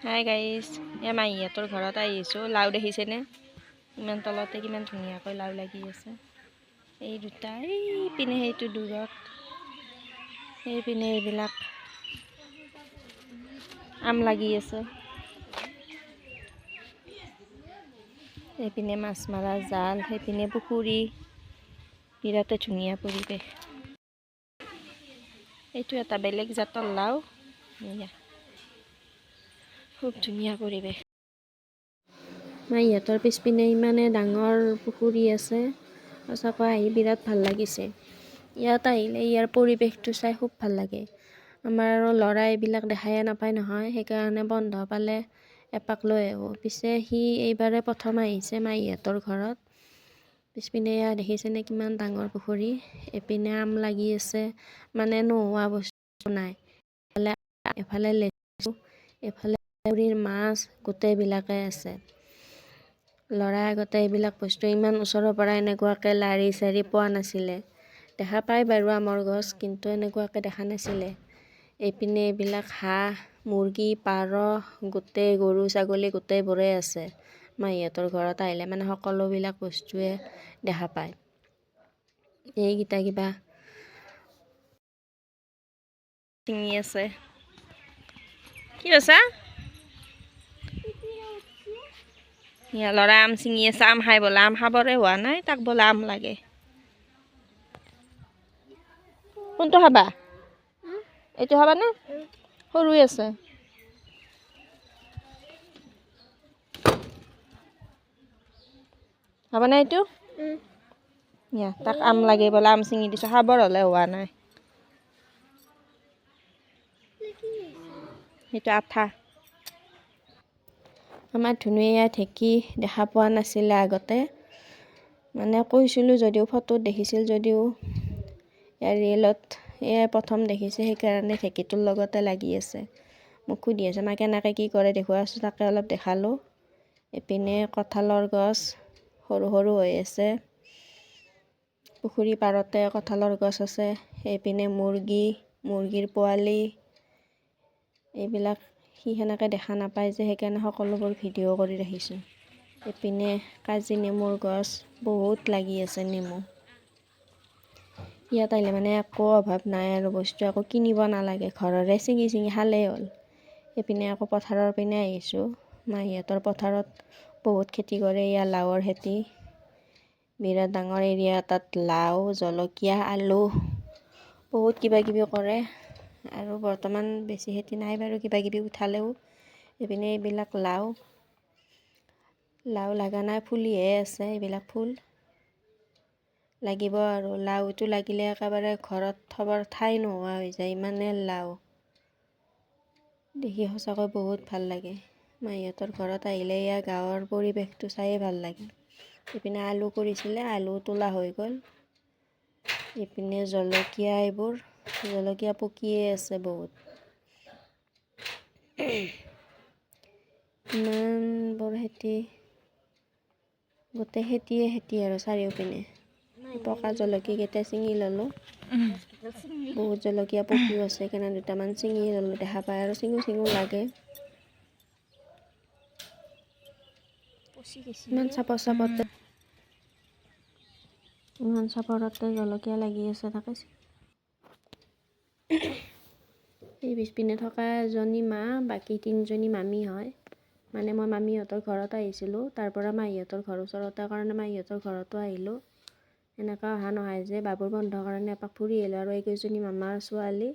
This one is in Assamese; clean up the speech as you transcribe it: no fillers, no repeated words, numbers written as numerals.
হাই গাইজ, মাহীহঁতৰ ঘৰত আহিছোঁ। লাও দেখিছেনে? ইমান তলতে কিমান ধুনীয়াকৈ লাও লাগি আছে। এই দুটা এইপিনে, সেইটো দূৰত, সেইপিনে এইবিলাক আম লাগি আছে। এইপিনে মাছ মৰা জাল, সেইপিনে পুখুৰী, বিৰাটেই ধুনীয়া পৰিৱেশ। এইটো এটা বেলেগ জাতৰ লাও, খুব ধুনীয়া পৰিৱেশ। মাহীহঁতৰ পিছপিনে ইমানে ডাঙৰ পুখুৰী আছে, সঁচাকৈ আহি বিৰাট ভাল লাগিছে। ইয়াত আহিলে ইয়াৰ পৰিৱেশটো চাই খুব ভাল লাগে। আমাৰ আৰু ল'ৰা এইবিলাক দেখাই নাপায় নহয়, সেইকাৰণে বন্ধ পালে এপাক লৈ আহোঁ। পিছে সি এইবাৰে প্ৰথম আহিছে মাহীহঁতৰ ঘৰত। পিছপিনে দেখিছেনে কিমান ডাঙৰ পুখুৰী, এপিনে আম লাগি আছে, মানে নোহোৱা বস্তু নাই। এফালে লেচু, এফালে পুখুৰীৰ মাছ, গোটেইবিলাকে আছে। ল'ৰাই আগতে এইবিলাক বস্তু ইমান ওচৰৰ পৰা এনেকুৱাকৈ লাৰি চাৰি পোৱা নাছিলে। দেখা পায় বাৰু আমৰ গছ, কিন্তু এনেকুৱাকৈ দেখা নাছিলে। এইপিনে এইবিলাক হাঁহ, মুৰ্গী, পাৰ, গোটেই গৰু ছাগলী গোটেইবোৰেই আছে। মাহীহঁতৰ ঘৰত আহিলে মানে সকলোবিলাক বস্তুৱে দেখা পায়। এইকেইটা কিবা ছিঙি আছে। কি কৈছা? ল'ৰা আম ছিঙি আছে, আম খাই বোলে। আম খাবৰে হোৱা নাই, তাক বোলে আম লাগে। কোনটো খাবা? এইটো খাবানে? সৰু আছে। খাবানে এইটো? তাক আম লাগে বোলে, আম ছিঙি দিছোঁ, খাবৰ হ'লে হোৱা নাই। সেইটো আঠা। আমাৰ ধুনীয়া ঢেঁকী দেখা পোৱা নাছিলে আগতে, মানে কৈছিলোঁ যদিও, ফটোত দেখিছিল যদিও, ৰিয়েলত এয়াই প্ৰথম দেখিছে, সেইকাৰণে ঢেঁকীটোৰ লগতে লাগি আছে। মোক সুধি আছে মা কেনেকৈ কি কৰে দেখুৱাইছোঁ, তাকে অলপ দেখালোঁ। এইপিনে কঁঠালৰ গছ সৰু সৰু হৈ আছে, পুখুৰী পাৰতে কঁঠালৰ গছ আছে। এইপিনে মুৰ্গীৰ পোৱালি, এইবিলাক সি সেনেকৈ দেখা নাপায় যে, সেইকাৰণে সকলোবোৰ ভিডিঅ' কৰি ৰাখিছোঁ। এইপিনে কাজি নেমুৰ গছ বহুত লাগি আছে, নেমু। ইয়াত আহিলে মানে একো অভাৱ নাই আৰু, বস্তু একো কিনিব নালাগে, ঘৰৰে ছিঙি ছিঙি খালেই হ'ল। এইপিনে আকৌ পথাৰৰ পিনে আহিছোঁ। মাহীহঁতৰ পথাৰত বহুত খেতি কৰে, এয়া লাওৰ খেতি, বিৰাট ডাঙৰ এৰিয়া এটাত লাও, জলকীয়া, আলু, বহুত কিবা কিবি কৰে। আৰু বৰ্তমান বেছি খেতি নাই বাৰু, কিবা কিবি উঠালেও। এইপিনে এইবিলাক লাও লগা নাই, ফুলিহে আছে। এইবিলাক ফুল লাগিব আৰু, লাওটো লাগিলে একেবাৰে ঘৰত থবৰ ঠাই নোহোৱা হৈ যায়, ইমানে লাও। দেখি সঁচাকৈ বহুত ভাল লাগে। মাহীহঁতৰ ঘৰত আহিলে এয়া গাঁৱৰ পৰিৱেশটো চায়েই ভাল লাগে। এইপিনে আলু কৰিছিলে, আলু তোলা হৈ গ'ল। এইপিনে জলকীয়া, এইবোৰ জলকীয়া পকিয়ে আছে বহুত। ইমানবোৰ খেতি, গোটেই খেতি আৰু চাৰিওপিনে। পকা জলকীয়াকেইটা ছিঙি ল'লোঁ। বহুত জলকীয়া পকিও আছে, সেইকাৰণে দুটামান ছিঙি ল'লোঁ। দেখা পায় আৰু ছিঙো লাগে। ইমান চাপৰতে জলকীয়া লাগি আছে, তাকে এই পিছপিনে থকা এজনী মা, বাকী 3জনী মামী হয়। মানে মই মামীহঁতৰ ঘৰত আহিছিলোঁ, তাৰ পৰা মাহীহঁতৰ ঘৰ ওচৰতে কাৰণে মাহীহঁতৰ ঘৰতো আহিলোঁ। এনেকুৱা অহা নহয় যে, বাবুৰ বন্ধৰ কাৰণে এপাক ফুৰি আহিলোঁ। আৰু এইকেইজনী মামাৰ ছোৱালী,